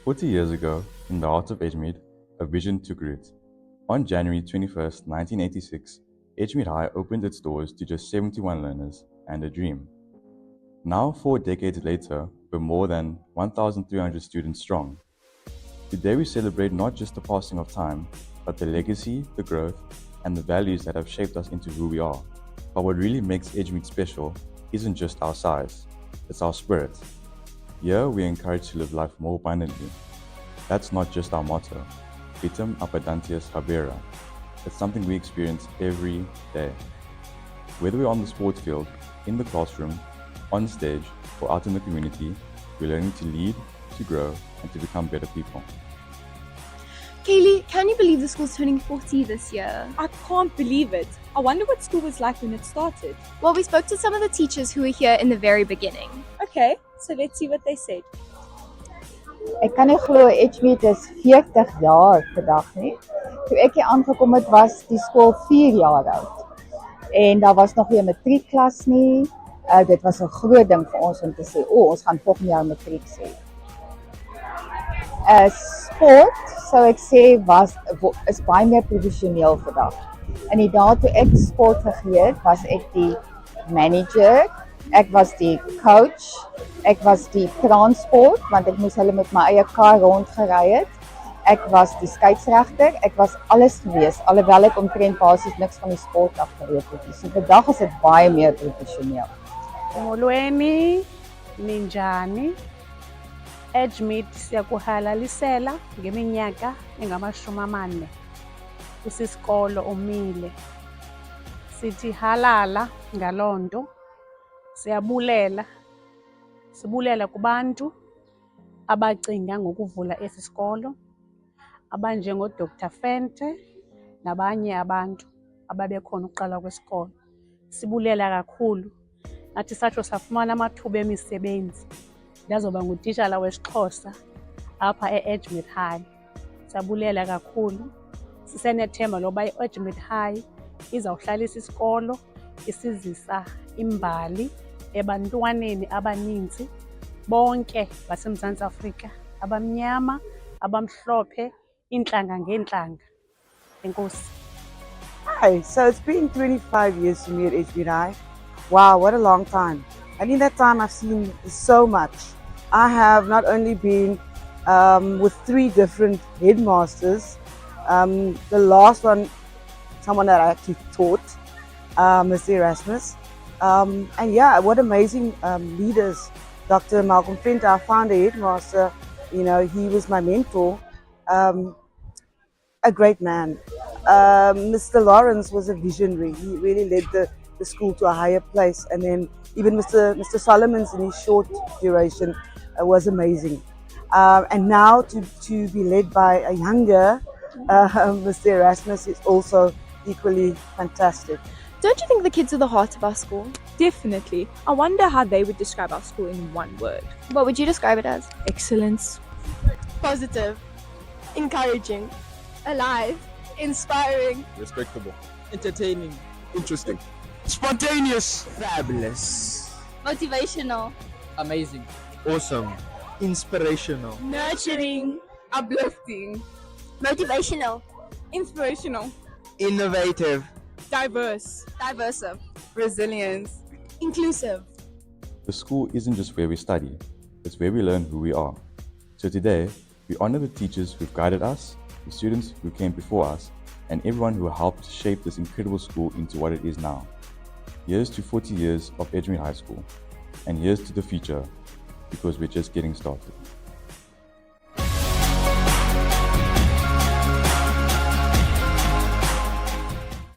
40 years ago, in the heart of Edgemead, a vision took root. On January 21st, 1986, Edgemead High opened its doors to just 71 learners and a dream. Now, 4 decades later, we're more than 1,300 students strong. Today we celebrate not just the passing of time, but the legacy, the growth, and the values that have shaped us into who we are. But what really makes Edgemead special isn't just our size, it's our spirit. Here we are encouraged to live life more abundantly. That's not just our motto, Vitam Abundantius Habera. It's something we experience every day. Whether we're on the sports field, in the classroom, on stage, or out in the community, we're learning to lead, to grow, and to become better people. Kaylee, can you believe the school's turning 40 this year? I can't believe it. I wonder what school was like when it started. Well, we spoke to some of the teachers who were here in the very beginning. Okay, so let's see what they said. Ek kan nie glo Edgemead is 40 jaar vandag nie. Toe ek hier aangekom het, was die skool 4 jaar oud. En daar was nog nie 'n matriekklas nie. Dit was 'n groot ding vir ons om te sê, ons gaan volgende jaar matriek sê. Sport, sou ek sê, is baie meer professioneel vandag. In die dae toe ek sport gegee het, was ek die manager, ek was die coach, ek was die transport, want ek moes hulle met my eie kar rondgery het. Ek was die skeieregter, ek was alles gewees, alhoewel ek omtrent basies niks van die sport af geweet het. So vandag is dit baie meer professioneel. Molweni, ninjani? Edgemead siyakuhalalisela ngeminyaka engama-40. Isisikolo umile. Sithi halala ngalonto. Sibulela kubantu abacinga ngokuvula esi sikolo, abanjengo Dr. Fente nabanye abantu ababekhona ukuqala kwesikolo. Sibulela kakhulu. Nathi satsho safumana amathuba emisebenzi. Ndazoba ngutitshala wesiXhosa apha e-Edgemead High. Siyabulela kakhulu. Sisenethemba loba i-Edgemead High izawuhlalisa isikolo isizisa imbali ebantwaneni abaninzi bonke baseMzantsi Afrika, abamnyama, abamhlophe, iintlanga ngeentlanga. Enkosi. Hi, so it's been 25 years for me at Edgemead High. Wow, what a long time. And in that time I've seen so much. I have not only been with 3 different headmasters, the last one, someone that I actually taught, Mr. Erasmus. And yeah, what amazing leaders. Dr. Malcolm Fente, our founder headmaster, you know, he was my mentor. A great man. Mr. Lawrence was a visionary. He really led the school to a higher place. And then even Mr. Solomons in his short duration was amazing. And now to be led by a younger Mr. Erasmus is also equally fantastic. Don't you think the kids are the heart of our school? Definitely. I wonder how they would describe our school in one word. What would you describe it as? Excellence. Positive, encouraging, alive, inspiring, Respectable. Entertaining. Interesting. Spontaneous. Fabulous. motivational, Amazing. Awesome. Inspirational. nurturing, Uplifting. motivational, Inspirational. Innovative. Diverse. diversive, Resilience. inclusive. The school isn't just where we study, it's where we learn who we are. So today, we honor the teachers who've guided us, the students who came before us, and everyone who helped shape this incredible school into what it is now. Here's to 40 years of Edgemead High School, and here's to the future, because we're just getting started.